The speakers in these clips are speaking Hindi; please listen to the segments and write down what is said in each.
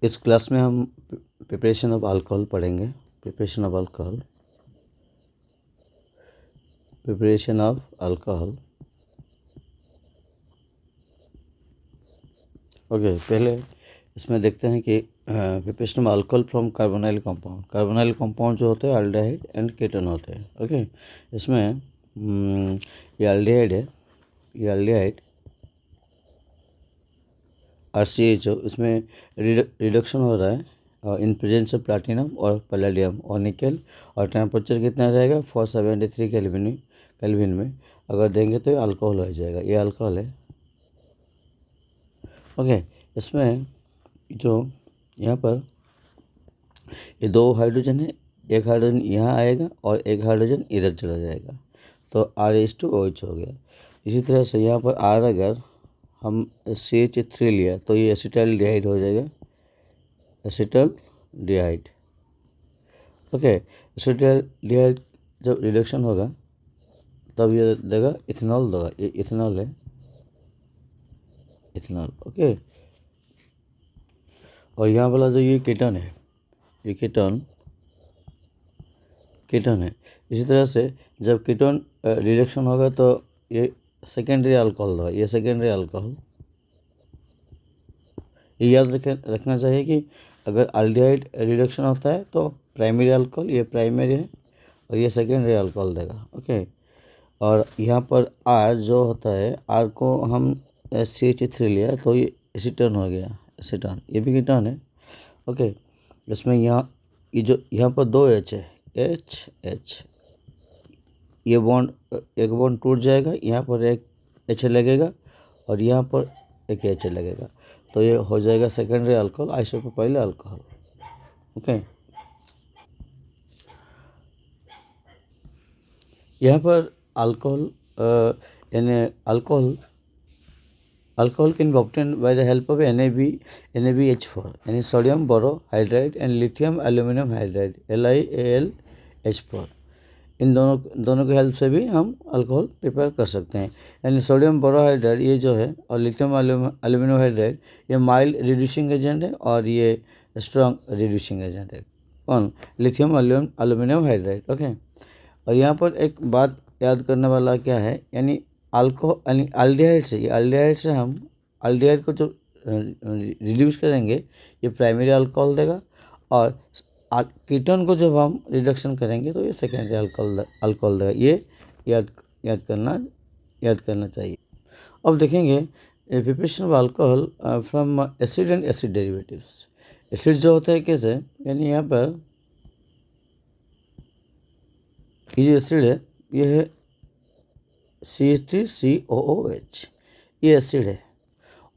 इस क्लास में हम प्रिपरेशन ऑफ अल्कोहल पढ़ेंगे। Preparation of alcohol okay. पहले इसमें देखते हैं कि preparation of alcohol from carbonyl compound. Carbonyl compound जो होते हैं एल्डिहाइड एंड कीटोन होते हैं। ओके, इसमें ये एल्डिहाइड है, ये एल्डिहाइड RCHO, इसमें रिडक्शन हो रहा है इन प्रेजेंस ऑफ प्लाटिनम और पैलेडियम और निकल, और टेम्परेचर कितना रहेगा 473 केल्विन में अगर देंगे तो ये अल्कोहल हो जाएगा। ये अल्कोहल है। ओके, इसमें जो यहाँ पर ये दो हाइड्रोजन है, एक हाइड्रोजन यहाँ आएगा और एक हाइड्रोजन इधर चला जाएगा, तो RH2OH हो गया। इसी तरह से यहाँ पर R अगर हम CH3 लिया तो ये एसिटाल्डिहाइड हो जाएगा, एसिटाल्डिहाइड। ओके, एसिटाल्डिहाइड जब रिडक्शन होगा तब ये देगा इथेनॉल देगा। ये इथेनॉल है, इथेनॉल। ओके, और यहाँ वाला जो ये कीटोन है, ये कीटोन है। इसी तरह से जब कीटोन रिडक्शन होगा तो ये सेकेंडरी अल्कोहल होगा, ये सेकेंडरी अल्कोहल। ये याद रखना चाहिए कि अगर एल्डिहाइड रिडक्शन होता है तो प्राइमरी अल्कोहल, ये प्राइमरी है और ये सेकेंडरी अल्कोहल देगा। ओके, और यहाँ पर R जो होता है, R को हम CH3 लिया तो ये एसीटोन हो गया, एसीटोन। ये भी कीटोन है। ओके, इसमें ये जो यहाँ पर दो H है, H, ये बॉन्ड एक बॉन्ड टूट जाएगा, यहाँ पर एक H लगेगा और यहाँ पर एक H लगेगा, तो ये हो जाएगा secondary alcohol, isopropyl alcohol. Okay, यहाँ पर अल्कोहल यानी alcohol can be obtained by the help of NaBH4 यानी sodium borohydride and lithium aluminium hydride LiAlH4। इन दोनों की हेल्प से भी हम अल्कोहल प्रिपेयर कर सकते हैं। यानी सोडियम बोरोहाइड्राइड ये जो है और लिथियम एल्यूमिनियम हाइड्राइड ये माइल्ड रिड्यूसिंग एजेंट है और ये स्ट्रॉन्ग रिड्यूसिंग एजेंट है। कौन? Lithium aluminium hydride. ओके, और यहाँ पर एक बात याद करने वाला क्या है, यानी यानी एल्डिहाइड से हम एल्डिहाइड को जो रिड्यूस करेंगे ये प्राइमरी अल्कोहल देगा, और कीटोन को जब हम रिडक्शन करेंगे तो ये सेकेंडरी अल्कोहल देगा। ये याद करना चाहिए। अब देखेंगे preparation of alcohol from acid and acid derivatives. Acid जो होता है कैसे, यानी यहाँ पर ये जो एसिड है ये है CH3COOH, ये एसिड है।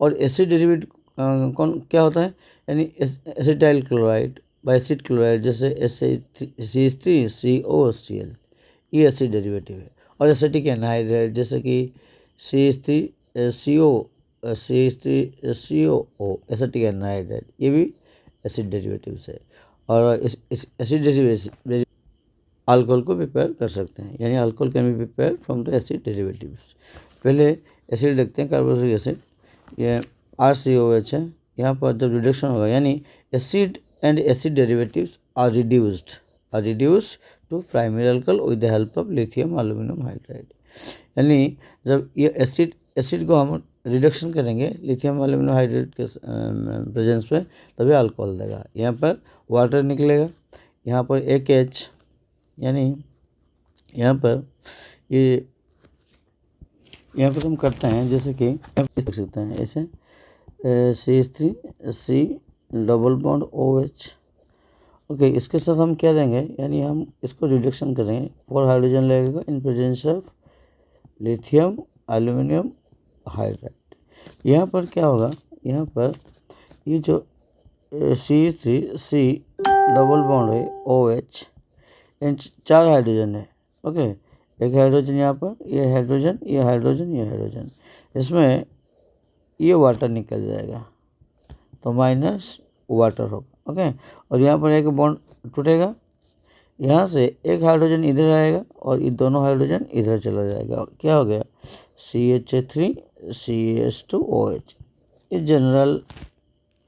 और एसिड डेरिवेटिव क्या होता है, यानी acetyl chloride bye acid chloride, जैसे CH3COCl, ये एसिड डेरिवेटिव है। और एसिटिक एनहाइड्राइड जैसे कि CH3CO एसिटिक एनहाइड्राइड, ये भी एसिड डेरिवेटिव्स है। और इस एसिड डेरिवेटिव अल्कोहल को प्रिपेयर कर सकते हैं, यानी alcohol can be prepare from the acid derivatives. पहले एसिड देखते हैं, कार्बोक्सिलिक एसिड, ये RCOH है। यहाँ पर जब रिडक्शन होगा यानी acid and acid derivatives are reduced to primary alcohol with the help of lithium aluminium hydride. यानी जब ये एसिड को हम रिडक्शन करेंगे लिथियम एल्यूमिनियम हाइड्राइड के प्रेजेंस पे, तभी अल्कोहल देगा। यहाँ पर वाटर निकलेगा, यहाँ पर एक H, यानी यहाँ पर हम करते हैं जैसे कि देख सकते हैं ऐसे CH3C double bond OH। Okay, इसके साथ हम क्या देंगे, यानी हम इसको रिडक्शन करेंगे, 4 हाइड्रोजन लगेगा in presence of lithium aluminium hydride. यहाँ पर क्या होगा, यहाँ पर ये जो CH3C डबल बॉन्ड है OH, 4 हाइड्रोजन है। ओके, एक हाइड्रोजन यहाँ पर, ये हाइड्रोजन, ये हाइड्रोजन, ये हाइड्रोजन, इसमें ये वाटर निकल जाएगा तो माइनस वाटर होगा। ओके, और यहाँ पर एक बॉन्ड टूटेगा, यहाँ से एक हाइड्रोजन इधर आएगा और ये दोनों हाइड्रोजन इधर चला जाएगा। क्या हो गया, CH3CH2OH। ये जनरल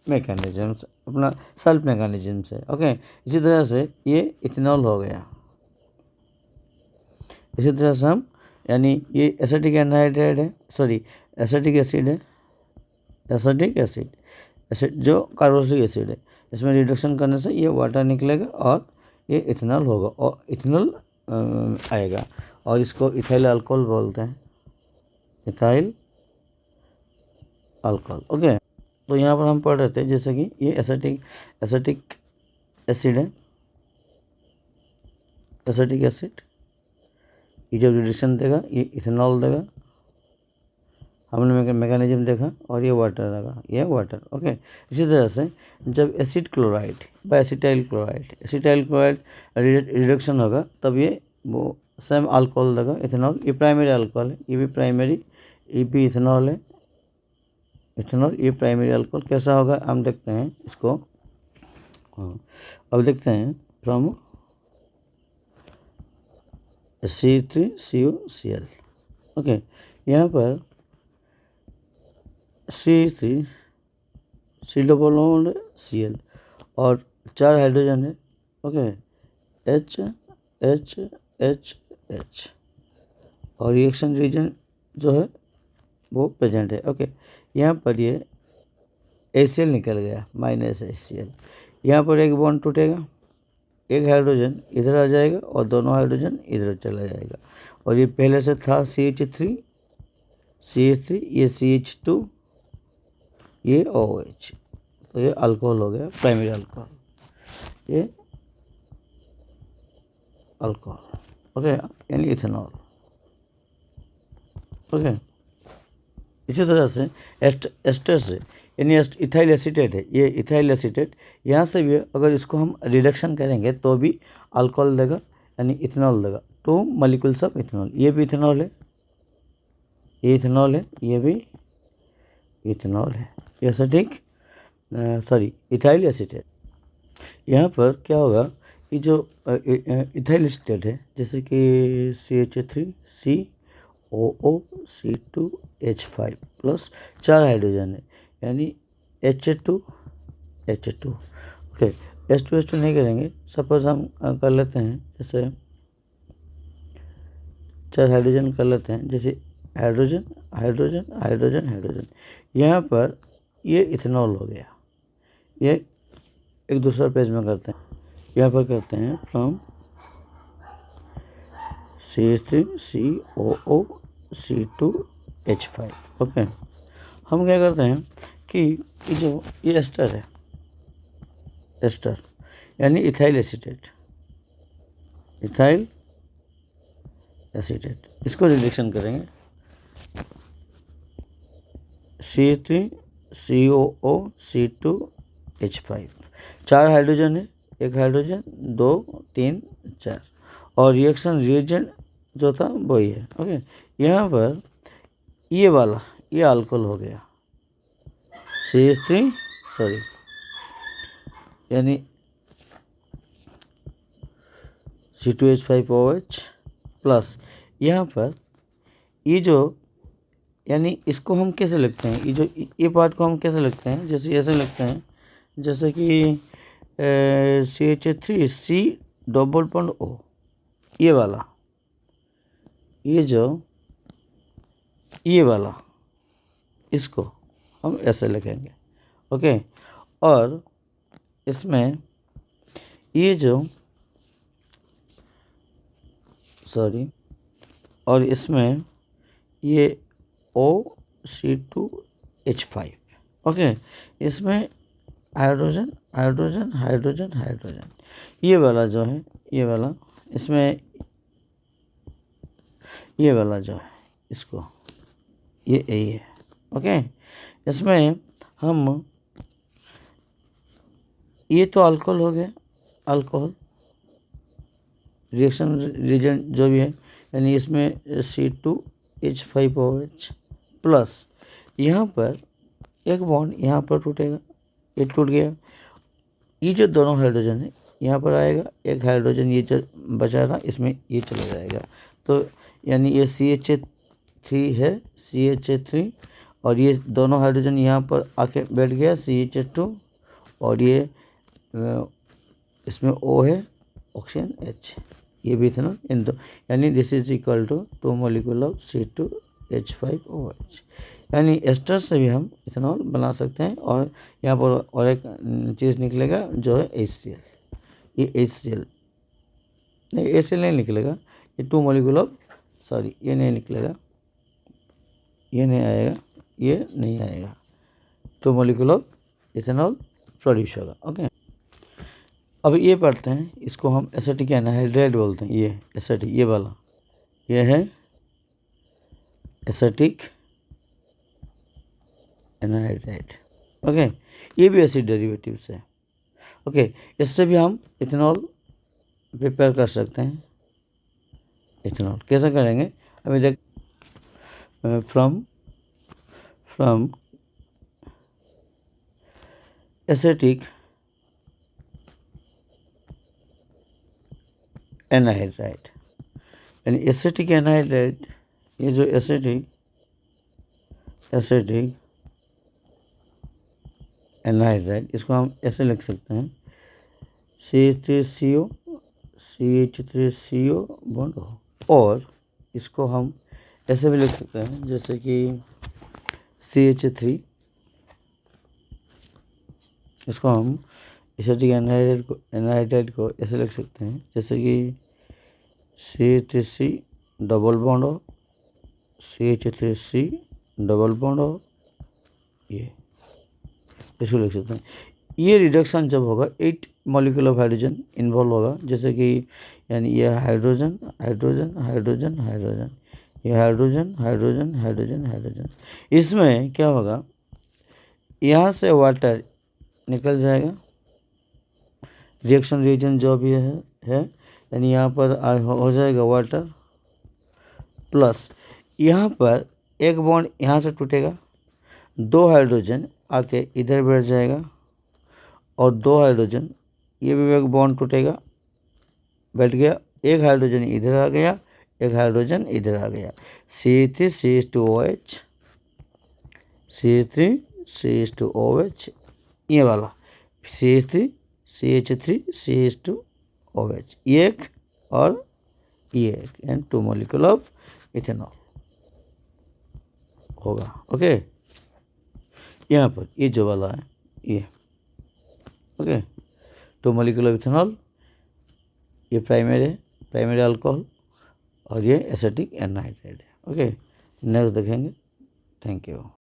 मैकेनिज्म्स, अपना सेल्फ मैकेनिज्म्स है। ओके, इसी तरह से ये इथेनॉल हो गया। इसी तरह से हम यानी ये एसिटिक एनहाइड्राइड है, सॉरी एसिटिक एसिड है, एसिटिक एसिड जो कार्बोक्सिलिक एसिड है, इसमें रिडक्शन करने से ये वाटर निकलेगा और ये इथेनॉल होगा और इथेनॉल आएगा और इसको इथाइल अल्कोहल बोलते हैं, इथाइल अल्कोहल। ओके, तो यहाँ पर हम पढ़ रहे थे जैसे कि ये एसिटिक एसिड है, एसिटिक एसिड, ये जब रिडक्शन देगा ये इथेनॉल देगा, हमने मैकेनिज्म देखा, और ये वाटर रहेगा, ये वाटर। ओके, इसी तरह से जब एसिड क्लोराइड व एसिटाइल क्लोराइड रिडक्शन होगा तब ये वो सेम अल्कोहल देगा, इथेनॉल। ये प्राइमरी अल्कोहल है, ये भी प्राइमरी, ये भी इथेनॉल है, इथेनॉल, ये प्राइमरी अल्कोहल। कैसा होगा हम देखते हैं इसको। हाँ, अब देखते हैं फ्रॉम C3COCl। ओके, यहाँ पर C3C Cl और 4 हाइड्रोजन है। ओके, H और रिएक्शन रीजन जो है वो प्रेजेंट है। ओके, यहाँ पर ये ACl निकल गया, -HCl। यहाँ पर एक बॉन्ड टूटेगा, एक हाइड्रोजन इधर आ जाएगा और दोनों हाइड्रोजन इधर चला जाएगा, और ये पहले से था CH3, ये CH2, ये OH, तो ये अल्कोहल हो गया, प्राइमरी अल्कोहल, ये अल्कोहल। ओके, यानी इथेनॉल। ओके, इसी तरह से एस्टर से यानी इथाइल एसीटेट है, ये इथाइल एसीटेट, यहाँ से भी अगर इसको हम रिडक्शन करेंगे तो भी अल्कोहल देगा, यानी इथेनॉल देगा। 2 मॉलिक्यूल्स ऑफ इथेनॉल, ये भी इथेनॉल है, ये इथेनॉल है, ये भी इथेनॉल है, एसिटिक सॉरी इथाइल एसीटेट। यहाँ पर क्या होगा, ये जो इथाइल एसीटेट है जैसे कि CH3COOC2H5 प्लस 4 हाइड्रोजन है, यानी H2। ओके, H2 नहीं करेंगे, सपोज हम कर लेते हैं जैसे 4 हाइड्रोजन कर लेते हैं, जैसे हाइड्रोजन हाइड्रोजन हाइड्रोजन हाइड्रोजन। यहाँ पर ये इथेनॉल हो गया। ये एक दूसरा पेज में करते हैं, यहाँ पर करते हैं फ्रॉम CH3COOC2H5। ओके, हम क्या करते हैं कि ये एस्टर है, एस्टर यानी इथाइल एसीटेट, इसको रिडक्शन करेंगे, C3COOC2H5, 4 हाइड्रोजन है, एक हाइड्रोजन 2 3 4, और रिएक्शन रिएजेंट जो था वही है। ओके, यहाँ पर ये वाला ये अल्कोहल हो गया, CH3 सॉरी यानी C2H5OH प्लस, यहाँ पर ये जो यानी इसको हम कैसे लिखते हैं, ये पार्ट को हम कैसे लिखते हैं, जैसे ऐसे लिखते हैं जैसे कि CH3C_O, ये वाला, ये वाला इसको हम ऐसे लिखेंगे। ओके, और इसमें ये जो और इसमें ये OC2H5। ओके, इसमें हाइड्रोजन हाइड्रोजन हाइड्रोजन हाइड्रोजन, ये वाला जो है, ये वाला, इसमें ये वाला जो है इसको ये है। ओके, इसमें हम ये तो अल्कोहल हो गया, अल्कोहल रिएक्शन रिएजेंट जो भी है, यानी इसमें C2H5OH प्लस, यहाँ पर एक बॉन्ड यहाँ पर टूटेगा, ये टूट गया, ये जो दोनों हाइड्रोजन है यहाँ पर आएगा, एक हाइड्रोजन ये जो बचा रहा इसमें ये चला जाएगा, तो यानी ये CH3 है, CH3 और ये दोनों हाइड्रोजन यहाँ पर आके बैठ गया CH2 और ये इसमें O है ऑक्सीजन H, ये भी इथेनॉल इन दो, यानी this is equal to 2 molecule of C2H5OH। यानी एस्टर से भी हम इथेनॉल बना सकते हैं। और यहाँ पर और एक चीज़ निकलेगा जो है HCl। ये HCl नहीं, HCl नहीं निकलेगा, ये 2 मॉलिक्यूल ऑफ सॉरी ये नहीं निकलेगा, ये नहीं आएगा, ये नहीं आएगा, 2 मॉलिक्यूल ऑफ इथेनॉल प्रोड्यूस होगा। ओके, अब ये पढ़ते हैं, इसको हम एसिटिक एनहाइड्राइड बोलते हैं। ये एसिटिक, ये वाला ये है एसिटिक एनहाइड्राइड। ओके, ये भी एसिड डेरिवेटिव्स है। ओके, इससे भी हम इथेनॉल प्रिपेयर कर सकते हैं। इथेनॉल कैसे करेंगे अभी देख, फ्रॉम एसिटिक एनहाइड्राइड, यानी एसिटिक एनहाइड्राइड, ये जो एसिटिक एनहाइड्राइड, इसको हम ऐसे लिख सकते हैं CH3CO CH3CO बॉन्ड हो, और इसको हम ऐसे भी लिख सकते हैं जैसे कि CH3, इसको हम एसिटिक एनहाइड्राइड को ऐसे लिख सकते हैं जैसे कि CH3C डबल बॉन्ड हो, CH3C डबल बॉन्ड हो, ये इसको लिख सकते हैं। ये रिडक्शन जब होगा 8 मॉलिक्यूल ऑफ हाइड्रोजन इन्वॉल्व होगा, जैसे कि यानी ये हाइड्रोजन हाइड्रोजन हाइड्रोजन हाइड्रोजन, ये हाइड्रोजन हाइड्रोजन हाइड्रोजन हाइड्रोजन। इसमें क्या होगा, यहाँ से वाटर निकल जाएगा, रिएक्शन रीजन जो भी है यानी यहाँ पर हो जाएगा वाटर, प्लस यहाँ पर एक बॉन्ड यहाँ से टूटेगा, 2 हाइड्रोजन आके इधर बैठ जाएगा, और 2 हाइड्रोजन ये भी एक बॉन्ड टूटेगा, बैठ गया, एक हाइड्रोजन इधर आ गया, एक हाइड्रोजन इधर आ गया, CH3CH2OH CH3CH2OH, ये वाला CH3CH2OH, ये एक और ये एक, एंड 2 मॉलिक्यूल ऑफ इथेनॉल होगा। ओके, यहाँ पर ये जो वाला है ये, ओके, 2 मॉलिक्यूल ऑफ इथेनॉल, ये प्राइमरी अल्कोहल, और ये एसिटिक एनहाइड्राइड है। ओके, नेक्स्ट देखेंगे। Thank you.